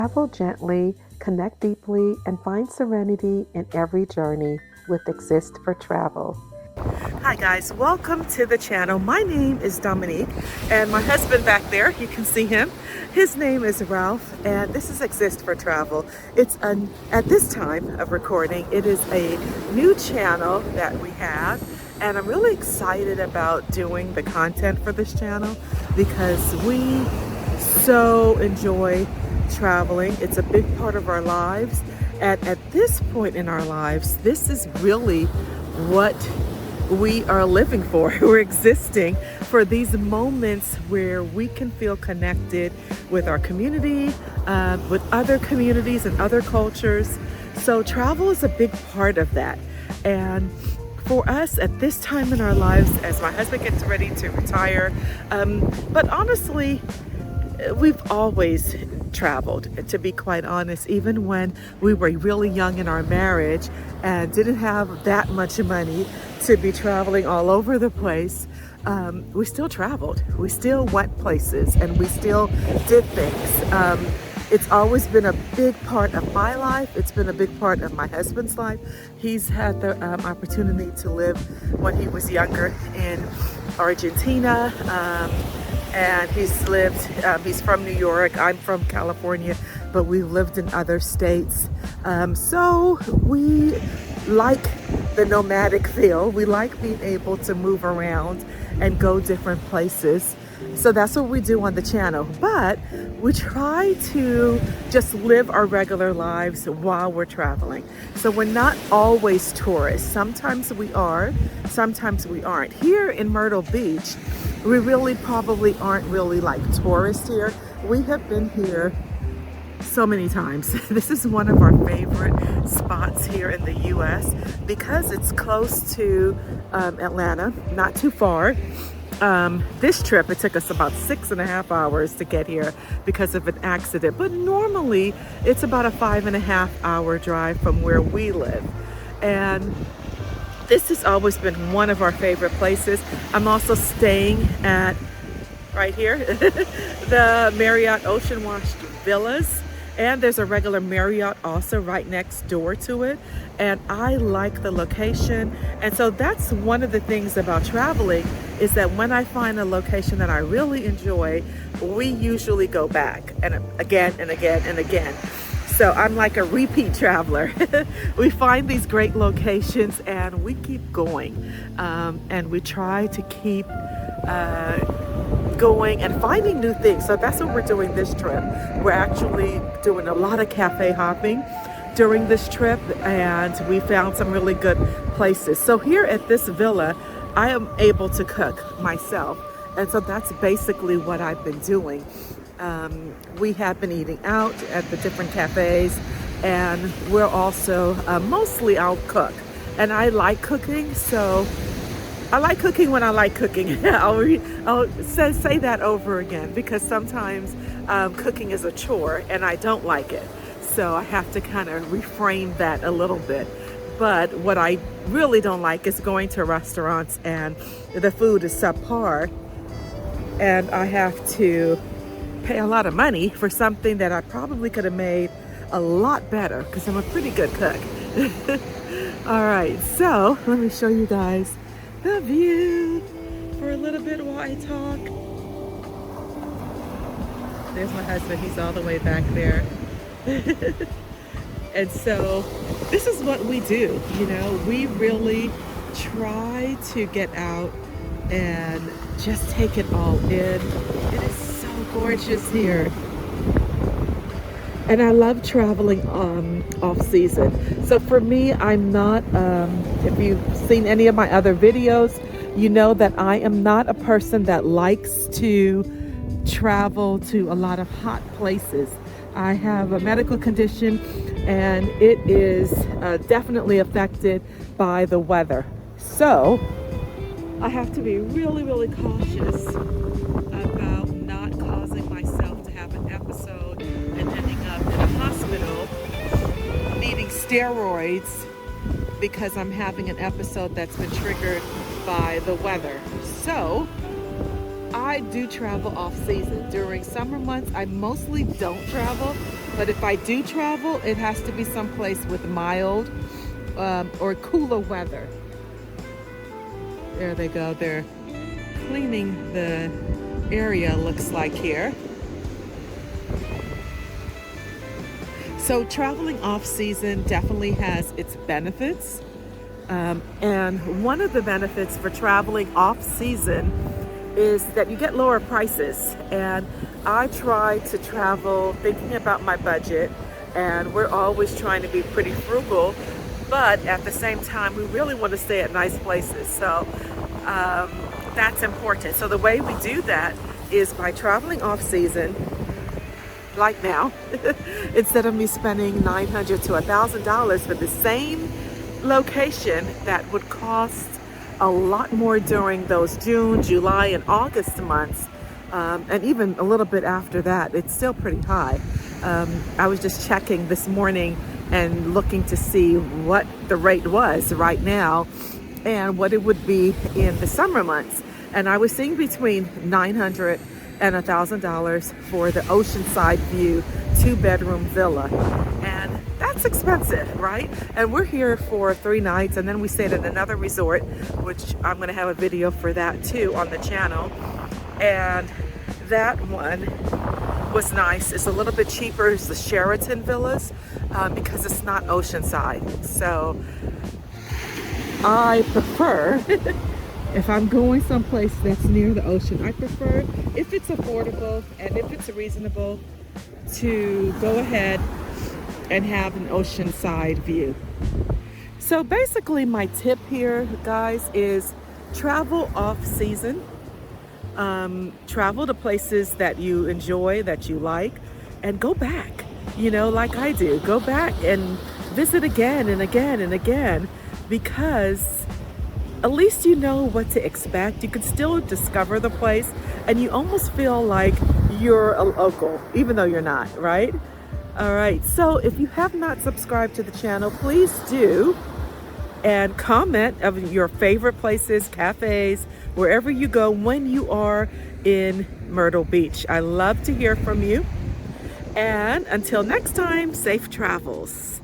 Travel gently, connect deeply, and find serenity in every journey with Exist for Travel. Hi guys, welcome to the channel. My name is Dominique and my husband back there, you can see him. His name is Ralph and this is Exist for Travel. At this time of recording, it is a new channel that we have and I'm really excited about doing the content for this channel because we so enjoy traveling. It's a big part of our lives and at this point in our lives, this is really what we are living for. We're existing for these moments where we can feel connected with our community, with other communities and other cultures. So travel is a big part of that. And for us at this time in our lives, as my husband gets ready to retire, but honestly, we've always traveled, to be quite honest. Even when we were really young in our marriage and didn't have that much money to be traveling all over the place, we still traveled. We still went places and we still did things. It's always been a big part of my life. It's been a big part of my husband's life. He's had the opportunity to live when he was younger in Argentina. And he's from New York, I'm from California, but we've lived in other states. So we like the nomadic feel. We like being able to move around and go different places. So that's what we do on the channel. But we try to just live our regular lives while we're traveling. So we're not always tourists. Sometimes we are, sometimes we aren't. Here in Myrtle Beach, we really probably aren't really like tourists here. We have been here so many times. This is one of our favorite spots here in the US because it's close to Atlanta, not too far. This trip, it took us about 6.5 hours to get here because of an accident, but normally it's about a 5.5 hour drive from where we live. And this has always been one of our favorite places. I'm also staying at, right here, the Marriott Ocean Wash Villas. And there's a regular Marriott also right next door to it. And I like the location. And so that's one of the things about traveling is that when I find a location that I really enjoy, we usually go back and again and again and again. So I'm like a repeat traveler. We find these great locations and we keep going. And we try to keep going and finding new things. So that's what we're doing this trip. We're actually doing a lot of cafe hopping during this trip and we found some really good places. So here at this villa, I am able to cook myself. And so that's basically what I've been doing. We have been eating out at the different cafes and we're also mostly I'll cook and I like cooking, so I like cooking when I like cooking. I'll say that over again because sometimes cooking is a chore and I don't like it, so I have to kind of reframe that a little bit. But what I really don't like is going to restaurants and the food is subpar and I have to pay a lot of money for something that I probably could have made a lot better because I'm a pretty good cook. All right, so let me show you guys the view for a little bit while I talk. There's my husband, he's all the way back there. And so this is what we do, you know, we really try to get out and just take it all in. It is so gorgeous here. And I love traveling off season. So for me, I'm not, if you've seen any of my other videos, you know that I am not a person that likes to travel to a lot of hot places. I have a medical condition and it is definitely affected by the weather. So I have to be really, really cautious about not causing myself to have an episode and ending up in a hospital needing steroids because I'm having an episode that's been triggered by the weather. So I do travel off season. During summer months, I mostly don't travel But if I do travel, it has to be someplace with mild or cooler weather. There they go. They're cleaning the area, looks like here. So traveling off season definitely has its benefits. And one of the benefits for traveling off season is that you get lower prices. And I try to travel thinking about my budget, and we're always trying to be pretty frugal, but at the same time, we really want to stay at nice places. So that's important. So the way we do that is by traveling off season, like now, instead of me spending $900 to $1,000 for the same location that would cost a lot more during those June, July, and August months, and even a little bit after that, it's still pretty high. I was just checking this morning and looking to see what the rate was right now and what it would be in the summer months. And I was seeing between $900 and $1,000 for the oceanside view 2-bedroom villa. And that's expensive, right? And we're here for 3 nights, and then we stayed at another resort, which I'm gonna have a video for that too on the channel. And that one was nice. It's a little bit cheaper. It's the Sheraton Villas because it's not oceanside. So I prefer, if I'm going someplace that's near the ocean, I prefer, if it's affordable and if it's reasonable, to go ahead and have an oceanside view. So basically my tip here, guys, is travel off season. Travel to places that you enjoy, that you like, and go back, you know, like I do. Go back and visit again and again and again, because at least you know what to expect. You can still discover the place, and you almost feel like you're a local, even though you're not, right? All right, so if you have not subscribed to the channel, please do, and comment of your favorite places, cafes, wherever you go when you are in Myrtle Beach. I love to hear from you. And until next time, safe travels.